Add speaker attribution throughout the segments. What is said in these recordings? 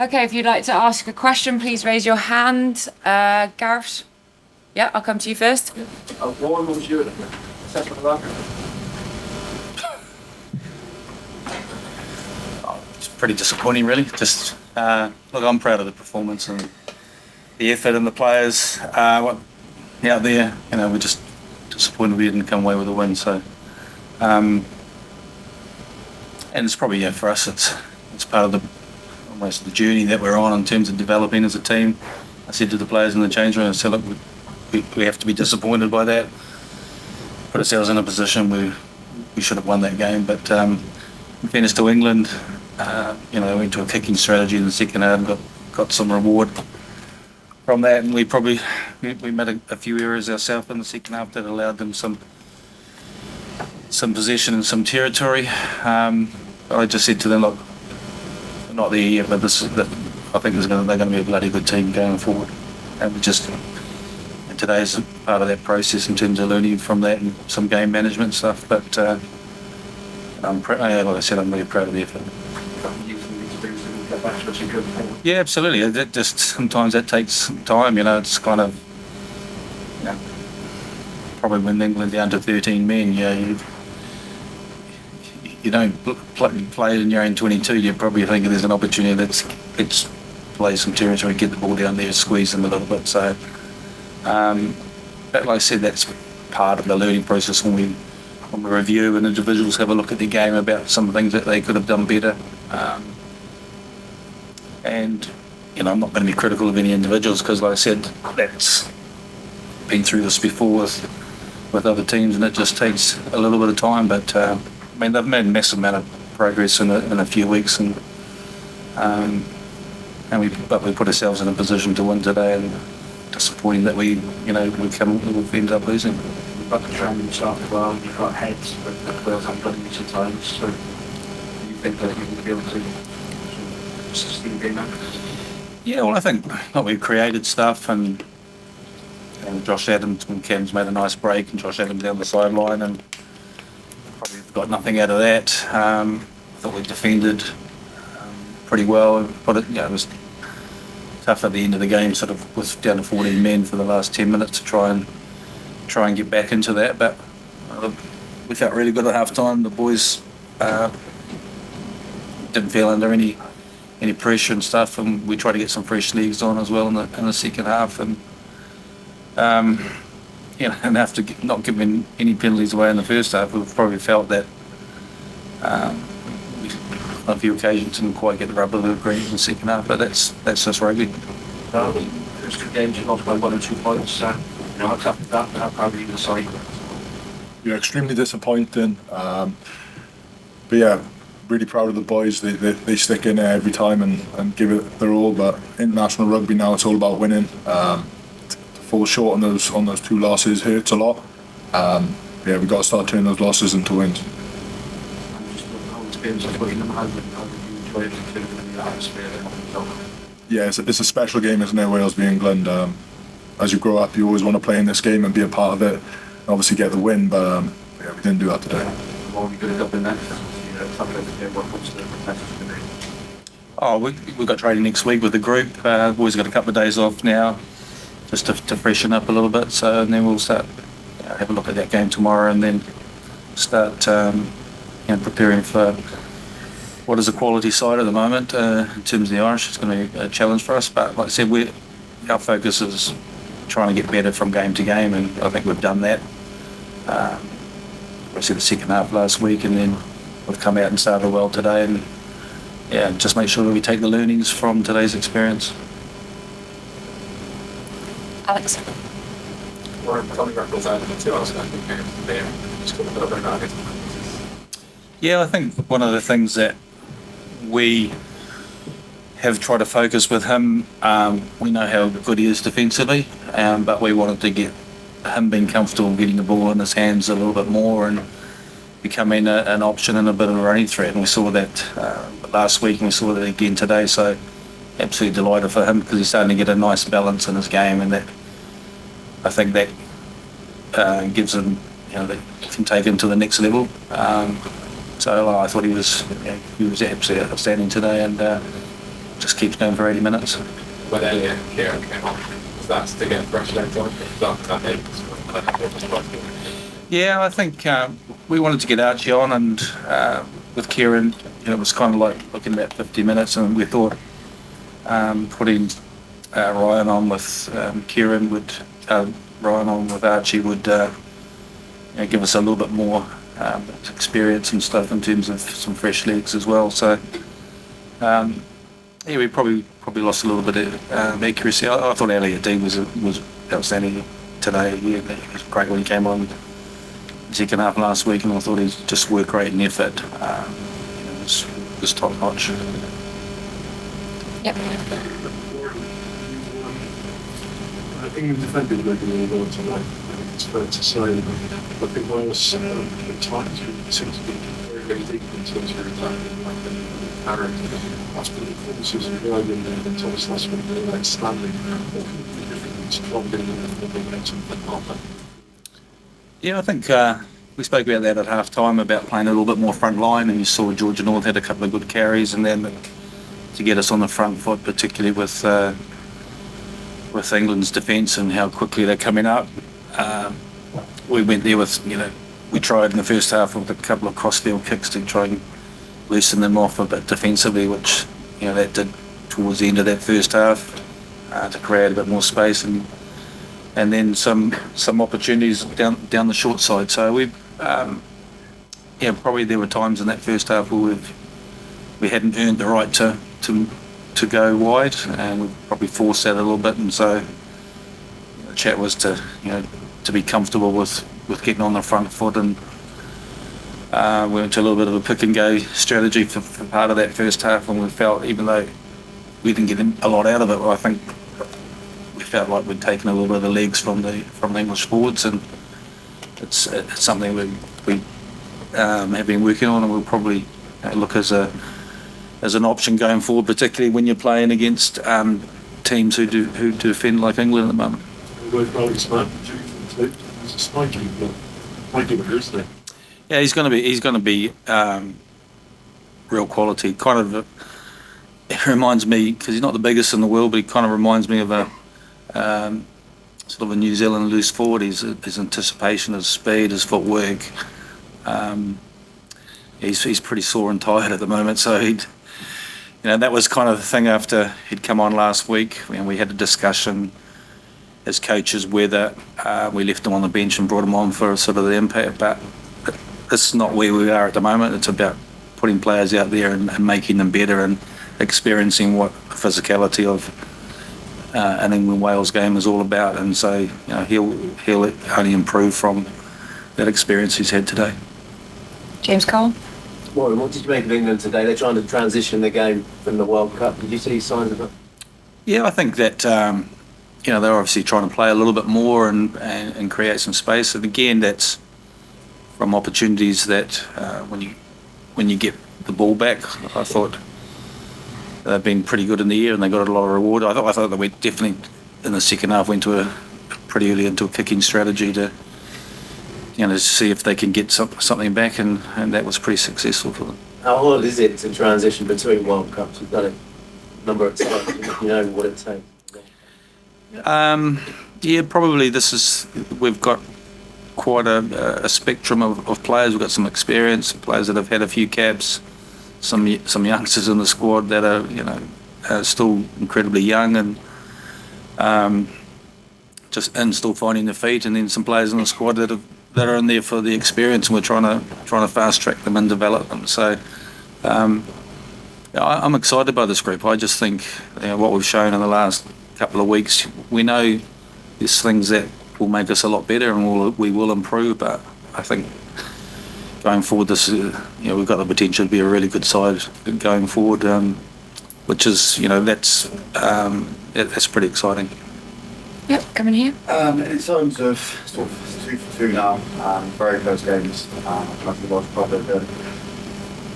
Speaker 1: Okay, if you'd like to ask a question, please raise your hand. Gareth? Yeah, I'll come to you first.
Speaker 2: Warren, what was your assessment of that?
Speaker 3: It's pretty disappointing, really. Just look, I'm proud of the performance and the effort and the players out there. We're just disappointed we didn't come away with a win. So, and it's probably for us. It's part of almost the journey that we're on in terms of developing as a team. I said to the players in the change room, I said, look, we have to be disappointed by that. Put ourselves in a position where we should have won that game. But in fairness to England, went to a kicking strategy in the second half and got some reward from that. And we made a few errors ourselves in the second half that allowed them some possession and some territory. I just said to them, look, not there yet, but I think they're going to be a bloody good team going forward. And today's part of that process in terms of learning from that and some game management stuff. But like I said, I'm really proud of the effort. Yeah, absolutely. It just sometimes that takes some time. It's kind of probably when England down to 13 men. You don't play in your own 22. You probably think there's an opportunity let's play some territory, get the ball down there, squeeze them a little bit. So, but like I said, that's part of the learning process when we review and individuals have a look at the game about some things that they could have done better. And I'm not going to be critical of any individuals because, like I said, that's been through this before with other teams, and it just takes a little bit of time. But they've made a massive amount of progress in a few weeks, and we put ourselves in a position to win today, and disappointing that we've ended up losing.
Speaker 2: You've got the training started well, you've got heads, but the players haven't done it sometimes. So you think that you will be able to sustain being that?
Speaker 3: Yeah, well, I think we've created stuff, and Josh Adams and Cam's made a nice break, and Josh Adams down the sideline, and probably got nothing out of that. I thought we defended pretty well, but it was tough at the end of the game, sort of with down to 14 men for the last 10 minutes to try and get back into that. But we felt really good at half time. The boys didn't feel under any pressure and stuff, and we tried to get some fresh legs on as well in the second half, and and after not giving any penalties away in the first half, we've probably felt that on a few occasions didn't quite get the rub of the green in the second half, but that's just rugby.
Speaker 2: There's two games you lost by 1 or 2 points. After that, how proud are you decide?
Speaker 4: Yeah, extremely disappointing. But yeah, really proud of the boys. They stick in there every time and give it their all. But international rugby now, it's all about winning. To fall short on those 2 losses hurts a lot. We've got to start turning those losses into wins. Yeah, it's a special game, isn't it, Wales v England. As you grow up, you always want to play in this game and be a part of it, and obviously get the win, but we didn't do that today.
Speaker 3: We've got training next week with the group. We've always got a couple of days off now, just to freshen up a little bit. So, and then we'll start have a look at that game tomorrow, and then start preparing for what is a quality side at the moment. In terms of the Irish, it's going to be a challenge for us. But like I said, our focus is trying to get better from game to game, and I think we've done that. Obviously the second half last week, and then we've come out and started well today, and just make sure that we take the learnings from today's experience.
Speaker 1: Alex.
Speaker 3: Yeah, I think one of the things that we have tried to focus with him, we know how good he is defensively, but we wanted to get him being comfortable getting the ball in his hands a little bit more and becoming an option and a bit of a running threat. And we saw that last week, and we saw that again today. So absolutely delighted for him, because he's starting to get a nice balance in his game, and that I think that gives him, that can take him to the next level. So I thought he was absolutely outstanding today, and just keeps going for 80 minutes.
Speaker 5: When Elliot and Kieran came on, was that to get fresh legs on?
Speaker 3: Yeah, I think we wanted to get Archie on, and with Kieran, it was kind of like looking at 50 minutes, and we thought putting Ryan on with Kieran would, Ryan on with Archie would give us a little bit more experience and stuff in terms of some fresh legs as well. So we probably lost a little bit of accuracy. I thought Elliot D was outstanding today. Yeah, he was great when he came on the second half last week, and I thought he just worked great in effort. It was top notch.
Speaker 1: Yep.
Speaker 6: I think you defended regularly well tonight. I think it's fair to say. I think Wales at times seem to be very, very deep in terms of attacking. Aaron, that's been the performances of the Ireland and Thomas last week. Like Stanley,
Speaker 3: Yeah, I think we spoke about that at half time, about playing a little bit more front line, and you saw Georgia North had a couple of good carries, and then to get us on the front foot, particularly with England's defence and how quickly they're coming up. We went there with, we tried in the first half with a couple of crossfield kicks to try and loosen them off a bit defensively, which that did towards the end of that first half, to create a bit more space, and then some opportunities down the short side. So we probably there were times in that first half where we hadn't earned the right to go wide, and we probably forced that a little bit. And so the chat was to be comfortable with getting on the front foot, and we went to a little bit of a pick and go strategy for part of that first half, and we felt, even though we didn't get a lot out of it, I think we felt like we'd taken a little bit of the legs from the English forwards, and it's something we have been working on, and we'll probably look as an option going forward, particularly when you're playing against teams who defend like England at the moment. Yeah, he's going to be real quality. Kind of, it reminds me, because he's not the biggest in the world, but he kind of reminds me of a sort of a New Zealand loose forward. His anticipation, his speed, his footwork. He's pretty sore and tired at the moment, so that was kind of the thing after he'd come on last week, when we had a discussion as coaches whether we left him on the bench and brought him on for sort of the impact, but it's not where we are at the moment. It's about putting players out there and making them better, and experiencing what the physicality of an England-Wales game is all about. And so he'll only improve from that experience he's had today.
Speaker 1: James Cole?
Speaker 7: Warren, what did you make of England today? They're trying to transition the game from the World Cup. Did you see signs of that?
Speaker 3: Yeah, I think that they're obviously trying to play a little bit more and create some space. And again, that's from opportunities that when you get the ball back. I thought they've been pretty good in the air, and they got a lot of reward. I thought they went definitely in the second half, went to pretty early into a kicking strategy to see if they can get something back, and that was pretty successful for them.
Speaker 7: How hard is it to transition between World Cups? You've done it a number of times, you know what it takes.
Speaker 3: Yeah, probably we've got quite a spectrum of players. We've got some experience, players that have had a few caps, some youngsters in the squad that are still incredibly young and still finding their feet, and then some players in the squad that are in there for the experience, and we're trying to fast track them and develop them. So I'm excited by this group. I just think what we've shown in the last couple of weeks, we know there's things that will make us a lot better, and we will improve. But I think going forward, we've got the potential to be a really good side going forward, which is that's pretty exciting.
Speaker 1: Yep, coming here.
Speaker 8: In terms of sort of 2 for 2 now, very close games, like the Welsh Public,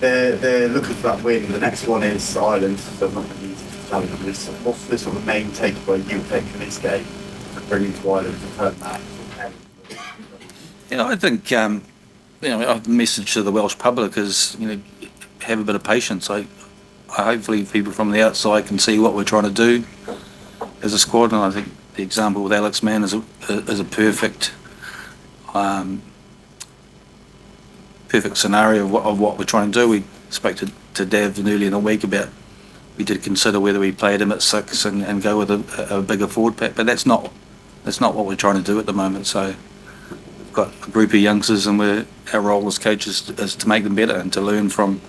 Speaker 8: they're looking for that win. The next one is Ireland, so not going to be easy to challenge this. What's the sort of main takeaway you take from this game to bring into Ireland to turn that sort of
Speaker 3: Yeah, I think our message to the Welsh public is have a bit of patience. I hopefully people from the outside can see what we're trying to do as a squad, and I think the example with Alex Mann is a perfect perfect scenario of what we're trying to do. We spoke to Dav earlier in the week about we did consider whether we played him at 6 and go with a bigger forward pack, but that's not what we're trying to do at the moment. So we've got a group of youngsters, and our role as coaches is to make them better and to learn from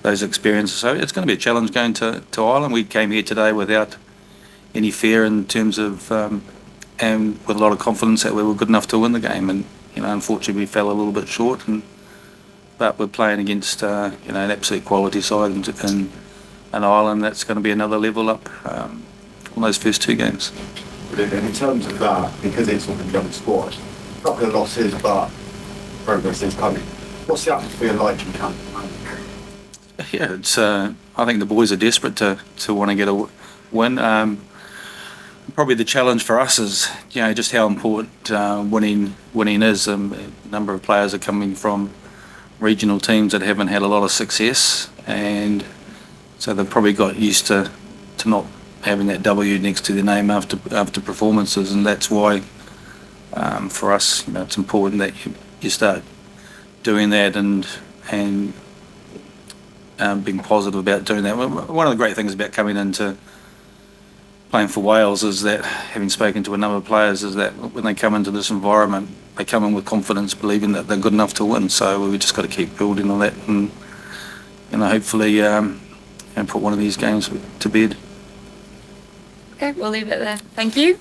Speaker 3: those experiences. So it's going to be a challenge going to Ireland. We came here today without any fear in terms of and with a lot of confidence that we were good enough to win the game, and unfortunately we fell a little bit short, but we're playing against an absolute quality side in Ireland. That's going to be another level up on those first 2 games.
Speaker 8: And in terms of that, because it's on the young squad, not the losses, but progress is coming. What's the atmosphere like in camp?
Speaker 3: Yeah, it's. I think the boys are desperate to want to get a win. Probably the challenge for us is just how important winning is. A number of players are coming from regional teams that haven't had a lot of success, and so they've probably got used to not having that W next to their name after performances, and that's why for us it's important that you start doing that and being positive about doing that. One of the great things about coming into playing for Wales is that, having spoken to a number of players, is that when they come into this environment, they come in with confidence, believing that they're good enough to win. So we've just got to keep building on that, and hopefully put one of these games to bed.
Speaker 1: Okay, we'll leave it there. Thank you.